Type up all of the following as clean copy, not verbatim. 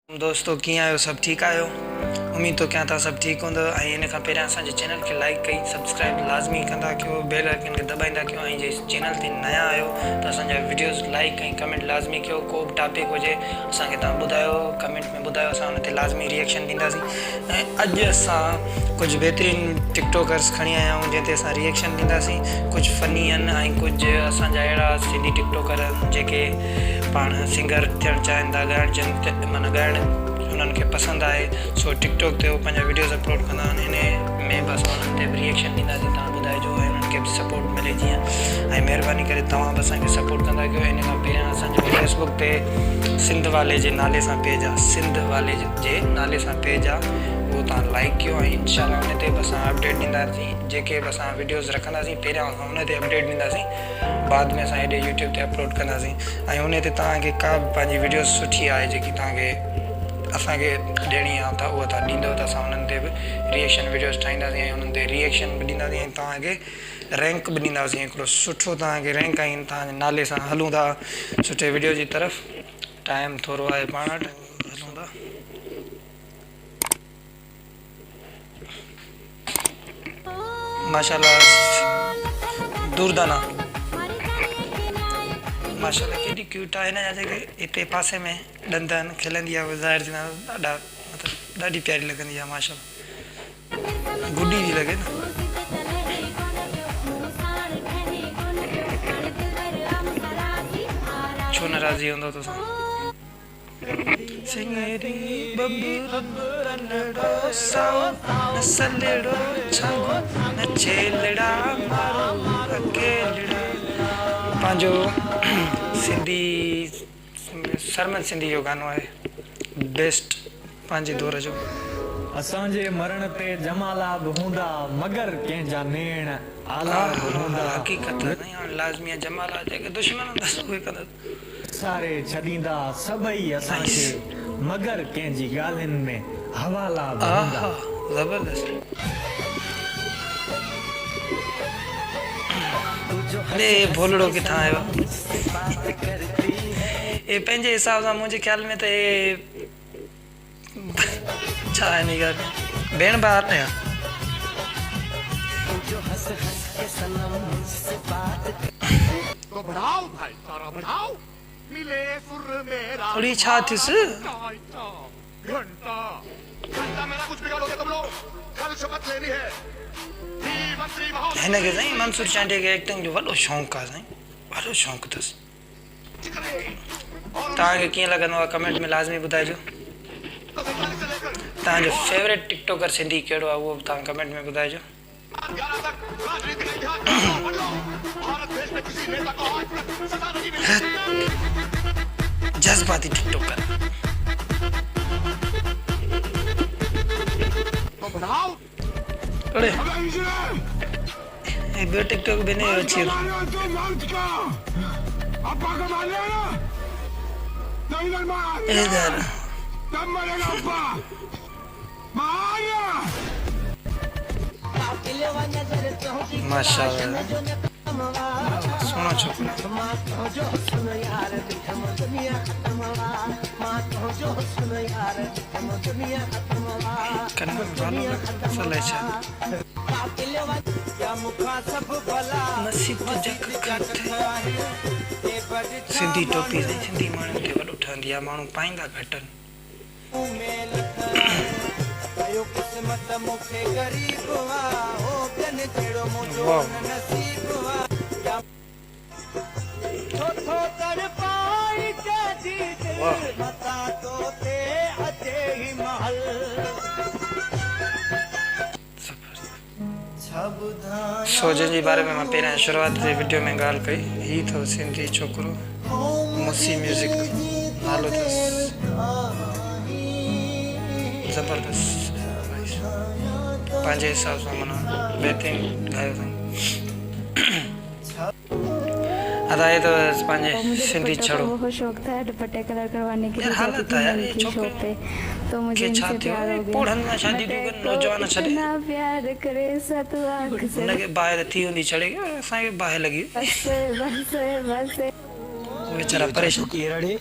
दोस्तों कीअं आहियो? सभु ठीकु आहियो? उम्मीद तो कयां था सभु ठीकु हूंदव। ऐं इन खां पहिरियां असांजे चैनल खे लाइक कई, सब्सक्राइब लाज़मी कंदा कयो, बेल आइकन खे दॿाईंदा कयो। ऐं जे चैनल ते नया आहियो त असांजा वीडियोज़ लाइक ऐं कमेंट लाज़मी कयो। को बि टॉपिक हुजे असांखे तव्हां ॿुधायो, कमेंट में ॿुधायो, असां हुन ते लाज़मी रिएक्शन ॾींदासीं। ऐं अॼु असां कुझु बहितरीनु टिकटॉकर्स खणी आया आहियूं जंहिं ते असां रिएक्शन ॾींदासीं। कुझु फ़नी आहिनि ऐं कुझु असांजा अहिड़ा सिंधी टिकटॉकर आहिनि जेके पाण सिंगर थियणु चाहिनि था, ॻाइणु माना ॻाइणु उन्हनि खे पसंदि आहे। सो टिकटॉक ते उहे पंहिंजा वीडियोज़ अपलोड कंदा आहिनि। इन में बसि उन्हनि ते बि रिएक्शन ॾींदासीं। तव्हां ॿुधाइजो ऐं उन्हनि खे बि सपोर्ट मिले जीअं। ऐं महिरबानी करे तव्हां बि असांखे सपोर्ट कंदा कयो। इन खां पहिरियां असांजो फेसबुक ते सिंध वाले जे नाले सां पेज आहे, सिंध वाले जे नाले सां पेज आहे, उहो तव्हां लाइक कयो। ऐं इंशाल्लाह उन ते बि असां अपडेट ॾींदासीं। जेके बि असां वीडियोज़ रखंदासीं पहिरियां असां उन ते अपडेट ॾींदासीं, बाद में असां हेॾे यूट्यूब ते अपलोड कंदासीं। ऐं उन ते तव्हांखे का बि पंहिंजी वीडियोज़ सुठी आहे जेकी तव्हांखे असांखे ॾियणी आहे त उहा तव्हां ॾींदव त असां उन्हनि ते बि रिएक्शन वीडियोज़ ठाहींदासीं ऐं उन्हनि ते रिएक्शन बि ॾींदासीं। ऐं तव्हांखे रैंक बि ॾींदासीं, हिकिड़ो सुठो तव्हांखे रैंक। ऐं तव्हांजे नाले सां हलूं था सुठे वीडियो जी तरफ़। टाइम थोरो आहे पाण वटि, हलूं था। माशाल्लाह दूरदाना माशाल्लाह केॾी क्यूट आहे। हिन जा जेके हिते पासे में ॾंद आहिनि खिलंदी आहे, ज़ाहिर थींदा ॾाढा मतिलबु ॾाढी प्यारी लॻंदी आहे माशाल्लाह। गुडी थी लॻे न। छो नाराज़ी हूंदो तोसां? सिंगरी बबलड़ो साओ नसलड़ो छंगो नचेलड़ा मारो अकेलड़ा। पंहिंजो सिंधी सरमन सिंधी जो गानो आहे, बेस्ट पंहिंजे दौर जो। असांजे मरण ते जमाला बि हूंदा मगर कंहिंजा नेण आला बि हूंदा। हक़ीक़त नहीं हाणे लाज़मी आहे। जमाला जेके दुश्मन हूंदा उहे कंदा सारे छॾींदा सभई असांखे मगर कंहिंजी ॻाल्हियुनि में हवाला बि हूंदा। ज़बरदस्त। अरे भोलड़ो किथां आयो? ये पंहिंजे हिसाब सां मुंहिंजे ख़्याल में त हे छा आहे नी ॻाल्हि, भेण भाउ न आहे। थोड़ी छा थियुसि? हिनखे साईं मंसूर चांडे खे एक्टिंग जो वॾो शौक़ु आहे साईं, वॾो शौक़ु अथसि। तव्हांखे कीअं लॻंदो आहे कमेंट में लाज़मी ॿुधाइजो। तव्हांजो फेवरेट टिकटॉकर सिंधी कहिड़ो आहे उहो बि तव्हां कमेंट में ॿुधाइजो। जज़्बाती टिकटॉकर। अरे ॿियो टिकटॉक बि नहीं अची इधर माशाल्लाह सोना छोकरा। नसीब तो जग सिंधी टोपी सिंधी माण्हुनि खे वॾो ठहंदी आहे, माण्हू पाईंदा घटि आहिनि। सोजन जे बारे में मां पहिरियां शुरूआत जे वीडियो में ॻाल्हि कई। हीउ अथव सिंधी छोकिरो, मुसी म्यूज़िक नालो अथसि। ज़बरदस्त पंहिंजे हिसाब सां माना बहितरीनु ॻायो अथईं। अदा ये तो पंहिंजे सिंधी छड़ो बहुत शौक था दुपट्टे कलर करवाने के लिए हालत है यार ये छोकरे पे, तो मुझे इनसे प्यार हो गया। पोढ़न में शादी थी कर नौजवान छड़े ना प्यार करे सत आँख से उनके बाहर थी हुंदी छड़े असांखे बाहर लगी बस बस बस बेचारा परेशान। केरड़े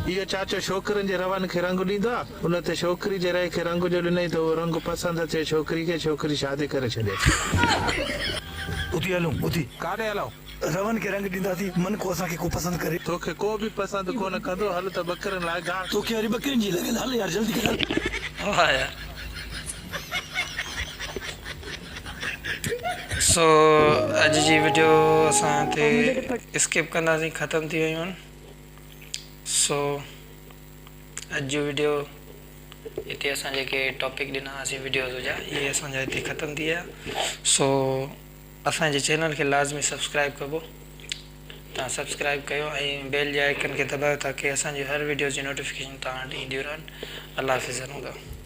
इहो चाचो छोकिरनि जे रवनि खे रंग ॾींदो आहे, उन ते छोकिरी जे रए खे रंग जो ॾिनई त उहो रंग पसंदि अचे छोकिरी खे, छोकिरी शादी करे छॾे। उथी हलूं, उथी काॾे हलऊं? रवन खे रंग ॾींदासीं, मन को असांखे को पसंदि करे। तोखे को बि पसंदि कोन कंदो, हल त बकरनि लाइ घाट। तोखे वरी बकरियुनि जी लॻल, हल यार जल्दी कर हल। वाह यार। सो अॼु जी वीडियो असां हिते स्किप कंदासीं, ख़तमु थी वियूं आहिनि। सो अॼु जो वीडियो हिते असां जेके टॉपिक ॾिनासीं वीडियोज़ जा, इहे असांजा हिते ख़तमु थी विया। सो असांजे चैनल खे लाज़मी सब्सक्राइब कबो, तव्हां सब्सक्राइब कयो ऐं बेल जे आइकन खे दॿायो ताकी असांजी हर वीडियो जी नोटिफिकेशन तव्हां वटि ईंदियूं रहनि। अल्लाह हाफ़िज़ रहंदो।